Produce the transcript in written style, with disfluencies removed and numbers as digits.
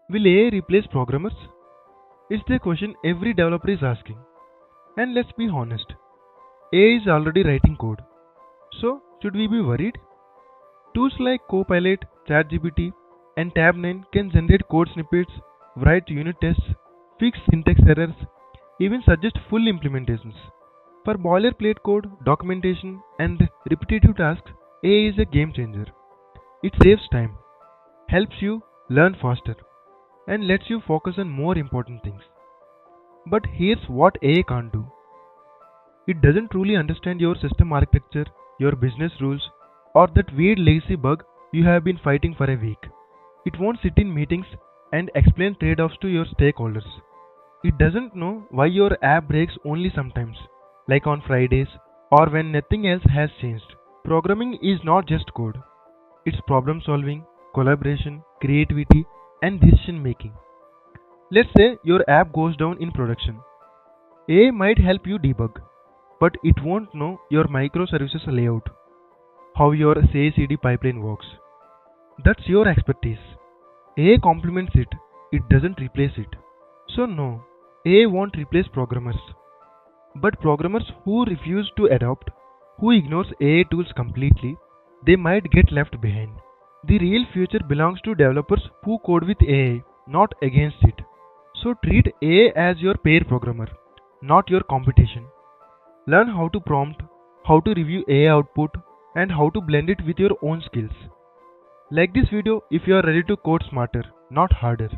Will AI replace programmers? It's the question every developer is asking. And let's be honest, AI is already writing code. So, should we be worried? Tools like Copilot, ChatGPT, and Tabnine can generate code snippets, write unit tests, fix syntax errors, even suggest full implementations. For boilerplate code, documentation, and repetitive tasks, AI is a game changer. It saves time, helps you learn faster, and lets you focus on more important things. But here's what AI can't do: it doesn't truly understand your system architecture, your business rules, or that weird lazy bug you have been fighting for a week. It won't sit in meetings and explain trade offs to your stakeholders. It doesn't know why your app breaks only sometimes, like on Fridays or when nothing else has changed. Programming is not just code, it's problem solving, collaboration, creativity, and decision making. Let's say your app goes down in production. AI might help you debug, but it won't know your microservices layout, how your CI/CD pipeline works. That's your expertise. AI complements it, it doesn't replace it. So, no, AI won't replace programmers. But programmers who refuse to adopt, who ignores AI tools completely, they might get left behind. The real future belongs to developers who code with AI, not against it. So treat AI as your pair programmer, not your competition. Learn how to prompt, how to review AI output, and how to blend it with your own skills. Like this video if you are ready to code smarter, not harder.